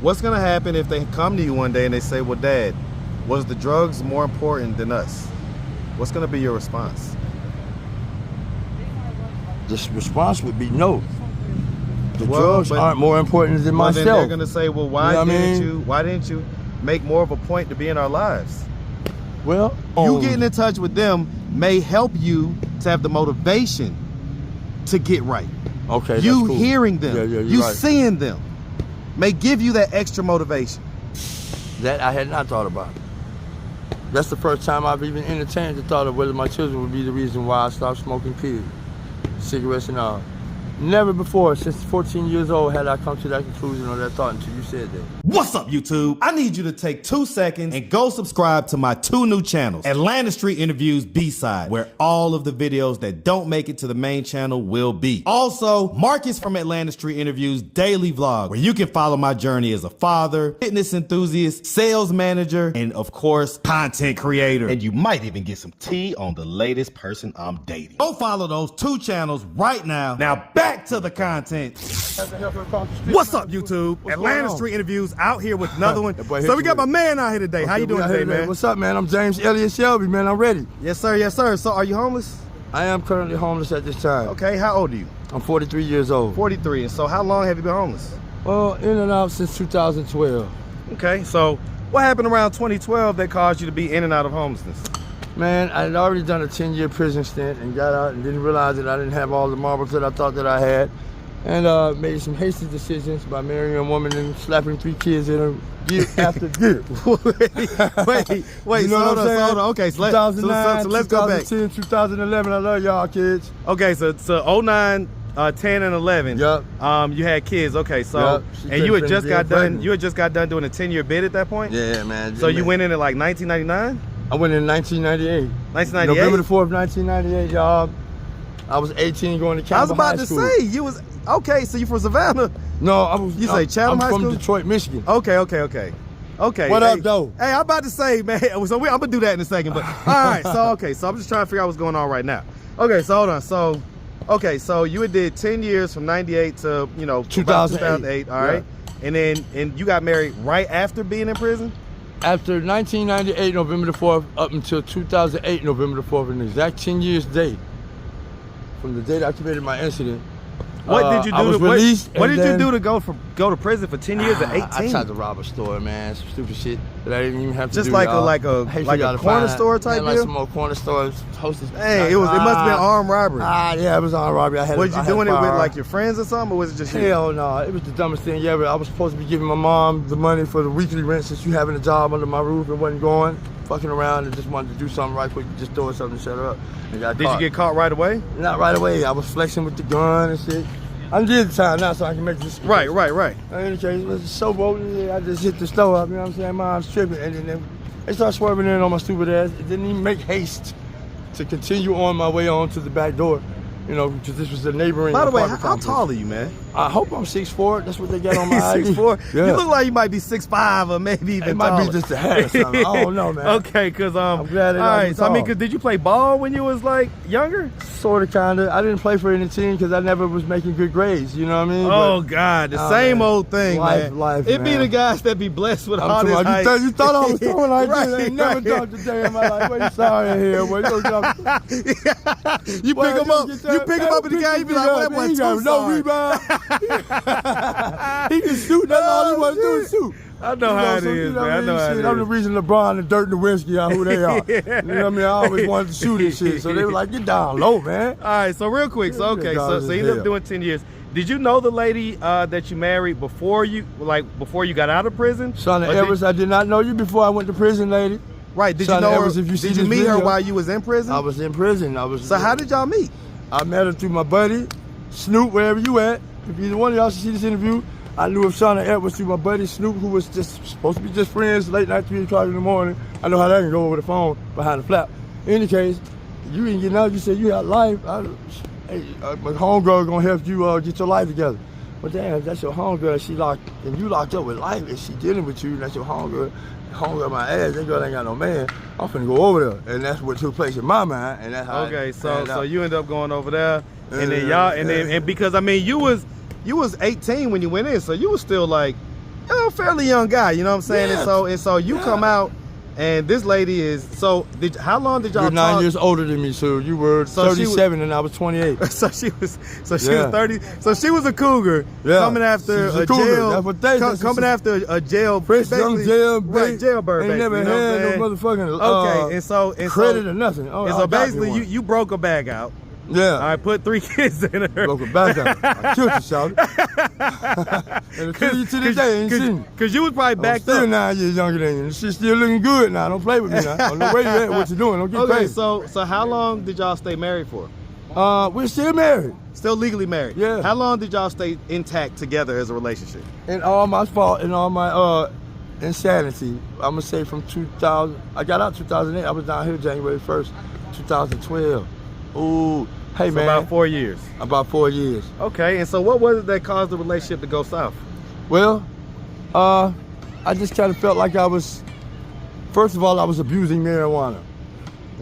What's gonna happen if they come to you one day and they say, well, Dad, was the drugs more important than us? What's gonna be your response? The response would be no. The drugs aren't more important than myself. Then they're gonna say, well, why didn't you make more of a point to be in our lives? Well, you getting in touch with them may help you to have the motivation to get right. Okay, you that's cool. Hearing them, you right. Seeing them may give you that extra motivation. That I had not thought about. That's the first time I've even entertained the thought of whether my children would be the reason why I stopped smoking cigarettes and all. Never before, since 14 years old, had I come to that conclusion or that thought until you said that. What's up, YouTube? I need you to take 2 seconds and go subscribe to my 2 new channels, Atlanta Street Interviews B-Side, where all of the videos that don't make it to the main channel will be. Also, Marcus from Atlanta Street Interviews Daily Vlog, where you can follow my journey as a father, fitness enthusiast, sales manager, and of course, content creator. And you might even get some tea on the latest person I'm dating. Go follow those 2 channels right now. Now, back to the content. What's up, YouTube? Atlanta Street Interviews out here with another one. So we got my man out here today. Okay, how you doing today, man? What's up, man? I'm James Elliott Shelby, man. I'm ready. Yes, sir. Yes, sir. So are you homeless? I am currently homeless at this time. Okay, how old are you? I'm 43 years old. 43. And so how long have you been homeless? Well, in and out since 2012. Okay, so what happened around 2012 that caused you to be in and out of homelessness? Man, I had already done a 10-year prison stint and got out and didn't realize that I didn't have all the marbles that I thought that I had. And made some hasty decisions by marrying a woman and slapping 3 kids in her year after year. wait, you know hold on. Okay, so let's go back. 2010, 2011, I love y'all kids. Okay, so 09, 10, and 11. Yep. You had kids. Okay, so and you had just got done. You had just got done doing a 10-year bid at that point. Yeah, man. So you went in at like 1999. I went in 1998. 1998. November the 4th, 1998, y'all. I was 18 going to Campbell I was about High to School. say you was okay. So you from Savannah? No, I was. You say Chatham High School? I'm from Detroit, Michigan. Okay. What up, though? Hey, I'm about to say, man. So I'm gonna do that in a second. But all right. So I'm just trying to figure out what's going on right now. Okay, so hold on. So you did 10 years from 98 to 2008. All right. Yeah. And you got married right after being in prison? After 1998, November the 4th, up until 2008, November the 4th, an exact 10 years date from the date I committed my incident. What did you do? I was released. What did you do to go to prison for 10 years at 18? I tried to rob a store, man. Some stupid shit that I didn't even have to do. Just like a corner store type deal? Like some more corner stores. Hostess. Hey, it must have been armed robbery. Yeah, it was armed robbery. Was you doing it with like your friends or something, or was it just you? Hell no, it was the dumbest thing ever. I was supposed to be giving my mom the money for the weekly rent since you having a job under my roof and wasn't going. Fucking around and just wanted to do something right quick, just doing something to shut her up. And got caught. You get caught right away? Not right away. I was flexing with the gun and shit. I did the time now so I can make this. Right. In any case, it was so bold. I just hit the stove up, you know what I'm saying? Mom's tripping. And then they started swerving in on my stupid ass. It didn't even make haste to continue on my way on to the back door. Because this was a neighboring. By the way, how tall are you, man? I hope I'm 6'4". That's what they got on my ID. 6'4"? Yeah. You look like you might be 6'5" or maybe even taller. It might be just a hat or something. I don't know, man. Okay, because I'm glad. All right, so cause did you play ball when you was like younger? Sorta, kinda. I didn't play for any team because I never was making good grades. You know what I mean? Oh God, the same old thing, man. Life, it be the guys that be blessed with all this height. You thought I was throwing like this? I ain't never jumped a day in my life. Well, you sorry in here, boy. You pick him up. You pick him up, and the guy you be like, "What? Boy, no rebound." He can shoot. That's all he wants to do is shoot. I know how it is, man. I know how it is. I'm the reason LeBron and Dirk Nowitzki are who they are. You know what I mean? I always wanted to shoot and shit. So they were like, get down low, man. All right, so real quick. So you ended up doing 10 years. Did you know the lady that you married before you got out of prison? Shauna Evers, I did not know you before I went to prison, lady. Right. Did you know her? Did you meet her while you was in prison? I was in prison. So how did y'all meet? I met her through my buddy, Snoop, wherever you at. If either one of y'all should see this interview, I knew of Shauna Edwards through my buddy Snoop, who was just supposed to be just friends late night, 3 o'clock in the morning. I know how that can go over the phone behind the flap. In any case, you didn't get out, you said you had life. Hey, my homegirl gonna help you get your life together. But damn, that's your homegirl, and you locked up with life, and she dealing with you, that's your homegirl. Homegirl my ass, that girl ain't got no man. I'm finna go over there. And that's what took place in my mind, and that's how okay, so you end up going over there, and then y'all, and because I mean, you was 18 when you went in, so you was still like, fairly young guy, you know what I'm saying? Yeah. And so you come out, and this lady is, so how long did y'all You're talk? 9 years older than me, so you were 37 and I was 28. So she was 30. So she was a cougar coming after a jail. That's what they coming after a jail. Fresh young jailbird. Ain't never you know had no motherfucking okay, and credit or nothing. And so basically, you broke a bag out. Yeah. All right, put 3 kids in her. Broke a bag out. I killed you, shouted. And until you to this day, ain't seen me. Because you was probably backed still up. 9 years younger than you. She's still looking good now. Don't play with me now. I don't know where you at, what you doing. Don't get crazy. So how long did y'all stay married for? We're still married. Still legally married? Yeah. How long did y'all stay intact together as a relationship? And all my fault and all my insanity, I'm gonna say from 2000, I got out 2008, I was down here January 1st, 2012. Ooh, hey So man. about 4 years. About 4 years. Okay, and so what was it that caused the relationship to go south? Well, I just kind of felt like first of all, I was abusing marijuana.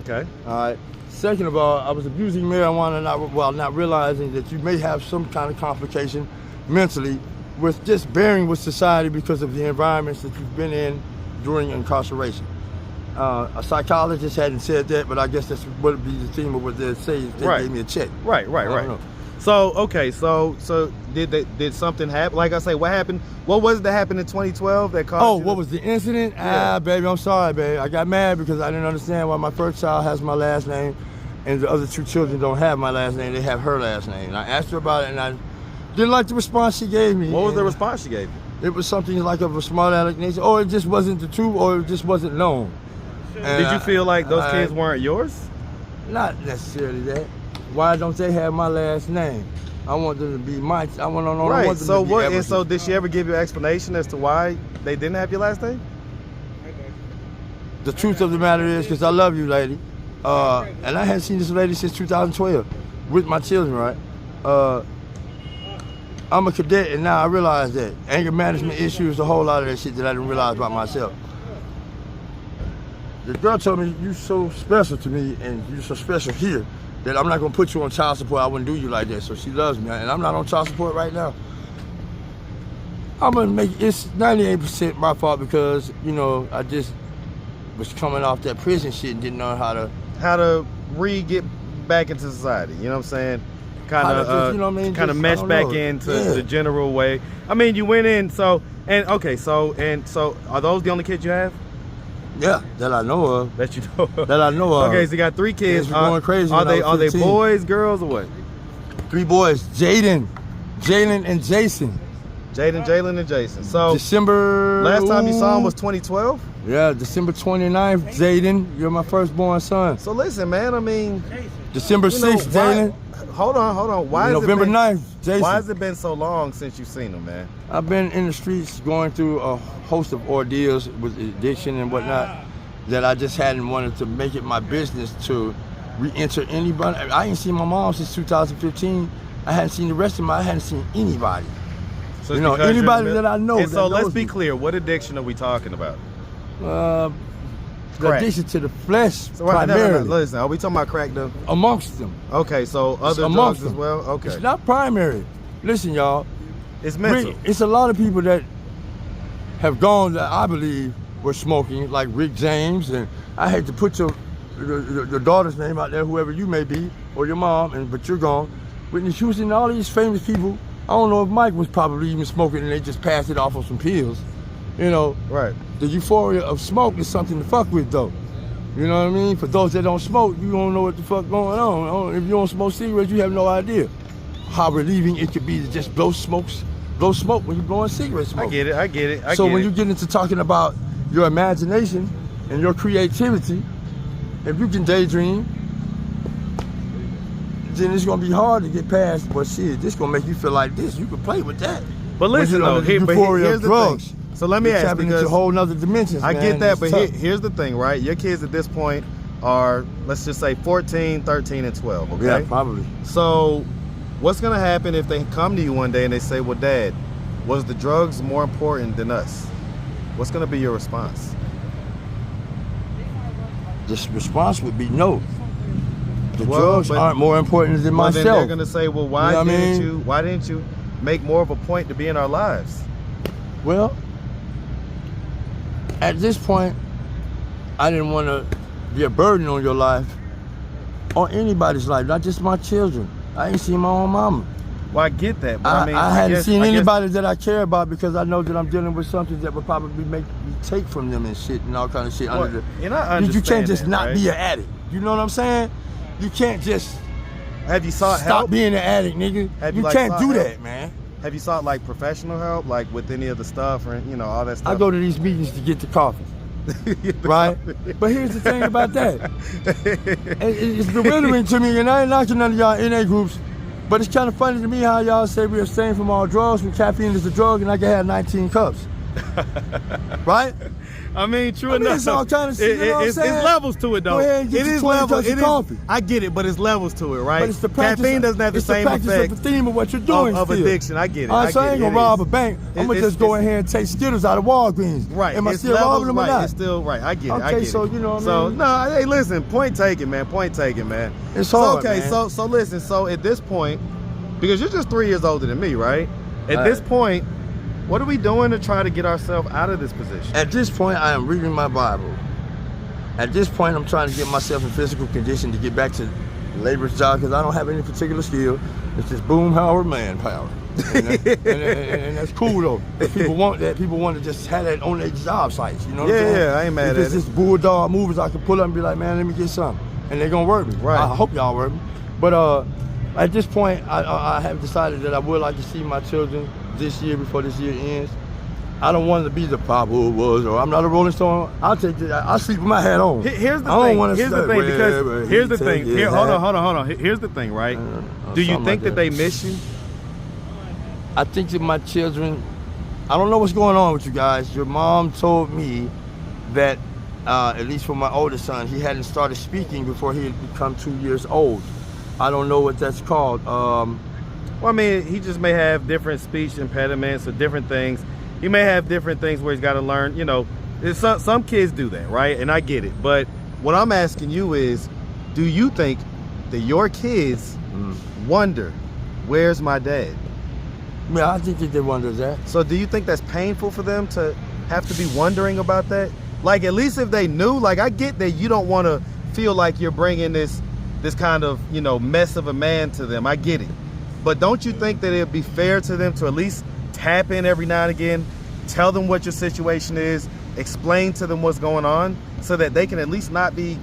Okay. All right. Second of all, I was abusing marijuana while not realizing that you may have some kind of complication mentally with just bearing with society because of the environments that you've been in during incarceration. A psychologist hadn't said that, but I guess that's what would be the theme of what they say is they gave me a check. Right. So okay, so did something happen? Like I say, what happened? What was it that happened in 2012 that caused? Oh, what was the incident? Yeah. Baby, I'm sorry, baby. I got mad because I didn't understand why my first child has my last name, and the other 2 children don't have my last name. They have her last name. And I asked her about it, and I didn't like the response she gave me. What was the response she gave you? It was something like of a smart aleck nature, or it just wasn't the truth, or it just wasn't known. And Did you feel like those kids weren't yours? Not necessarily that. Why don't they have my last name? I want them to be my. I want them Right. to So be what? Everton. And so did she ever give you an explanation as to why they didn't have your last name? The truth of the matter is, because I love you, lady, and I hadn't seen this lady since 2012 with my children, right? I'm a cadet, and now I realize that anger management issues, a whole lot of that shit that I didn't realize about myself. The girl told me, you so special to me, and you're so special here, that I'm not gonna put you on child support. I wouldn't do you like that. So she loves me, and I'm not on child support right now. I'm gonna make it's 98% my fault because I just was coming off that prison shit and didn't know how to get back into society. You know what I'm saying? Kind of mesh back into the general way. I mean, you went in so are those the only kids you have? Yeah, that I know of. That you know of. That I know of. Okay, so you got 3 kids. Going crazy. Are they boys, girls, or what? 3 boys. Jalen, and Jason. Jalen, and Jason. So December. Last time you saw him was 2012? Yeah, December 29th, Jaden. You're my firstborn son. So listen, man, I mean, December 6th, Jaden. Hold on. November 9th, Jason. Why has it been so long since you've seen him, man? I've been in the streets going through a host of ordeals with addiction and whatnot that I just hadn't wanted to make it my business to re-enter anybody. I ain't seen my mom since 2015. I hadn't seen the rest of them. I hadn't seen anybody. So anybody that I know. And so let's be clear. What addiction are we talking about? The addiction to the flesh, primarily. No. Listen, are we talking about crack though? Amongst them. Okay, so other drugs as well? Okay. It's not primary. Listen, y'all. It's mental. It's a lot of people that have gone that I believe were smoking, like Rick James, and I hate to put your daughter's name out there, whoever you may be, or your mom, but you're gone. Whitney Houston, all these famous people, I don't know if Mike was probably even smoking and they just passed it off on some pills. Right. The euphoria of smoke is something to fuck with, though. You know what I mean? For those that don't smoke, you don't know what the fuck going on. If you don't smoke cigarettes, you have no idea how relieving it could be to just blow smoke when you're blowing cigarette smoke. I get it. So when you get into talking about your imagination and your creativity, if you can daydream, then it's gonna be hard to get past. But shit, this gonna make you feel like this. You can play with that. But listen though, here's the drugs. thing. So let me ask, tapping into whole nother dimensions. I man. get that, It's but tough. here's the thing, right? Your kids at this point are, let's just say 14, 13, and 12, okay? Yeah, probably. So what's gonna happen if they come to you one day and they say, well, Dad, was the drugs more important than us? What's gonna be your response? The response would be no. The drugs aren't more important than myself. Then they're gonna say, well, why You know didn't you make more of a point to be in our lives? Well, At this point, I didn't want to be a burden on your life or anybody's life, not just my children. I ain't seen my own mama. Well, I get that, but I mean, I hadn't seen anybody that I care about because I know that I'm dealing with something that would probably make me take from them and shit and all kind of shit. Well, under the, and I understand you can't just that, not right? be an addict. You know what I'm saying? You can't just Have you sought stop help? being an addict, nigga. Have You you, like, can't sought do help? that, man. Have you sought like professional help, like with any of the stuff or all that stuff? I go to these meetings to get the coffee, right? But here's the thing about that. It's bewildering to me, and I ain't knocking none of y'all NA groups, but it's kind of funny to me how y'all say we abstain from all drugs when caffeine is a drug and I can have 19 cups. Right? I mean, true enough. It's all kind of shit, you know what I'm it's saying? levels to it, though. Go ahead and get it your is 20 levels. cups of coffee. I get it, but it's levels to it, right? But it's the practice. Caffeine doesn't have the same It's the practice effect of the theme of what you're doing of still. addiction. I get it. All right, so I ain't gonna rob a bank. I'm gonna just go in it's- here and take Skittles out of Walgreens. Right. Am I it's still levels, robbing them or right. not? It's still right. I get it. I Okay, get so it. you know what I So mean? no, hey, listen. Point taken, man. Point taken, man. It's hard, okay, man. so listen. So at this point, because you're just 3 years older than me, right? At All this right. point, what are we doing to try to get ourselves out of this position? At this point, I am reading my Bible. At this point, I'm trying to get myself in physical condition to get back to labor's job because I don't have any particular skill. It's just boomhauer manpower. And that's cool though. If people want that. People want to just have that on their job sites. You know what I'm saying? Yeah, I ain't mad if at it's just bulldog movers, I can pull up and be like, man, let me get some. And they're going to work me. Right. I hope y'all work me. But at this point, I have decided that I would like to see my children this year before this year ends. I don't want to be the Papa was, or I'm not a Rolling Stone. I'll take it. I'll sleep with my hat on. Here's the I don't thing. wanna Here's the start thing. Because wherever here's the he thing. take Here, his hold hat. on. Here's the thing, right? Do you something think like that they miss you? I think that my children, I don't know what's going on with you guys. Your mom told me that, at least for my oldest son, he hadn't started speaking before he had become 2 years old. I don't know what that's called. Well, I mean, he just may have different speech impediments or different things. He may have different things where he's got to learn. Some kids do that, right? And I get it. But what I'm asking you is, do you think that your kids wonder, where's my dad? Yeah, I think that they wonder that. So do you think that's painful for them to have to be wondering about that? Like, at least if they knew, like, I get that you don't want to feel like you're bringing this kind of, mess of a man to them. I get it. But don't you think that it'd be fair to them to at least tap in every now and again, tell them what your situation is, explain to them what's going on, so that they can at least not be,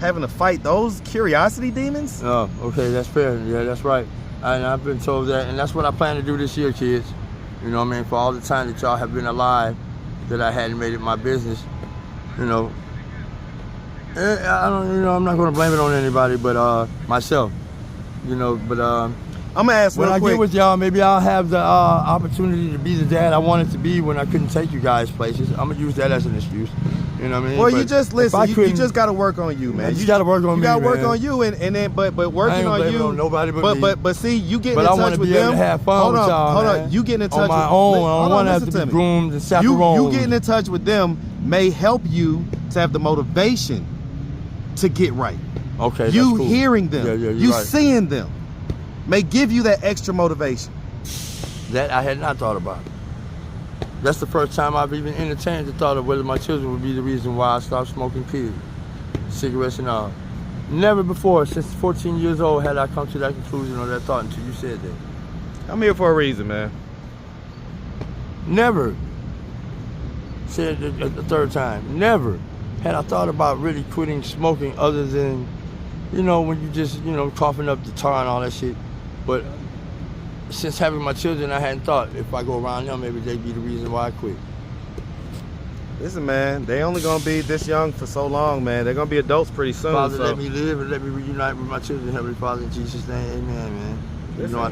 having to fight those curiosity demons? Oh, okay, that's fair. Yeah, that's right. And I've been told that, and that's what I plan to do this year, kids. You know what I mean? For all the time that y'all have been alive, that I hadn't made it my business, I don't, I'm not gonna blame it on anybody but myself. I'm gonna ask when real I quick. get with y'all, maybe I'll have the opportunity to be the dad I wanted to be when I couldn't take you guys places. I'm gonna use that as an excuse. You know what I mean? Well, But you just if listen. I You couldn't- just got to work on you, man. I just gotta work on You me, got to work man. on you, and then but I working ain't on blaming you. on nobody but me. But see, you getting But in I touch want to with be them. able to have fun hold with on, y'all, hold man. on. You getting in touch on my with, own. I hold don't on, want to have listen to be me. groomed and chaperoned. You getting in touch with them may help you to have the motivation to get right. Okay, that's You cool. hearing them, Yeah, you're you right. seeing them, may give you that extra motivation. That I had not thought about. That's the first time I've even entertained the thought of whether my children would be the reason why I stopped smoking, period. Cigarettes and all. Never before, since 14 years old, had I come to that conclusion or that thought until you said that. I'm here for a reason, man. Never. Said it the third time. Never had I thought about really quitting smoking other than, when you just, coughing up the tar and all that shit. But since having my children, I hadn't thought if I go around them, maybe they'd be the reason why I quit. Listen, man, they only gonna be this young for so long, man. They're gonna be adults pretty soon. Father, so. let me live and let me reunite with my children. Heavenly Father, in Jesus' name, amen, man. I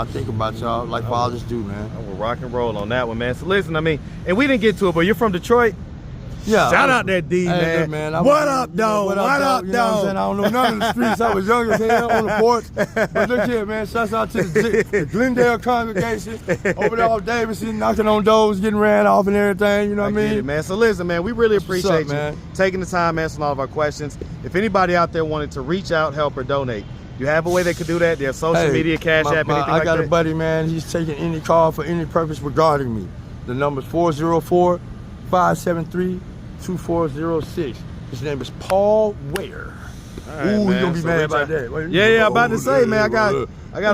think about y'all like fathers do, man. I will rock and roll on that one, man. So listen, and we didn't get to it, but you're from Detroit. Yeah. Shout out that D, Hey, man. I What was- up, though? What What up, You know what I'm saying? I though? don't know none of the streets. I was young as hell on the porch. But look here, man. Shouts out to the Glendale congregation over there off Davidson, knocking on doors, getting ran off and everything. You know what I Get mean? it, man. So listen, man, we really what's appreciate up, you man. taking the time answering all of our questions. If anybody out there wanted to reach out, help, or donate, you have a way they could do that. They have social media, Cash App, anything I like got that. a buddy, man. He's taking any call for any purpose regarding me. The number's 404 573-2406. His name is Paul Ware. All right, Ooh, man. you gonna be So mad reach about out. that. Well, Yeah, I'm about to say, man, I got a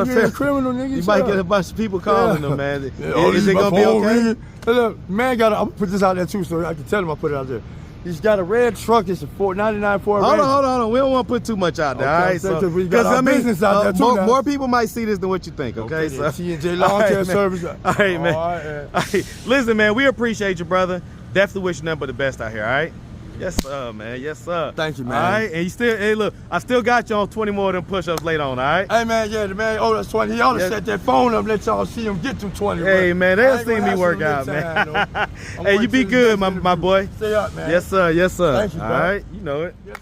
fair criminal nigga. You might get a bunch of people calling them, man. Yeah, Is it gonna be okay? Hey, look, man, I'm gonna put this out there too, so I can tell him I put it out there. He's got a red truck. It's a 99 Ford Ranger. Hold on. We don't want to put too much out there, all right? So, we got our business out there too. More people might see this than what you think, okay? So T&J Lawn Care Service. All right, man. All right. Listen, man, we appreciate you, brother. Definitely wish you nothing but the best out here, all right? Yes, sir, man. Yes, sir. Thank you, man. All right, and you still, hey, look, I still got you on 20 more of them push-ups later on, all right? Hey, man, yeah, the man, that's 20. He ought to set that phone up and let y'all see him get them 20. Hey, man, they'll see me work out, man. Hey, you be good, my boy. Stay up, man. Yes, sir. Yes, sir. Thank you, bro. All right, you know it. Yes,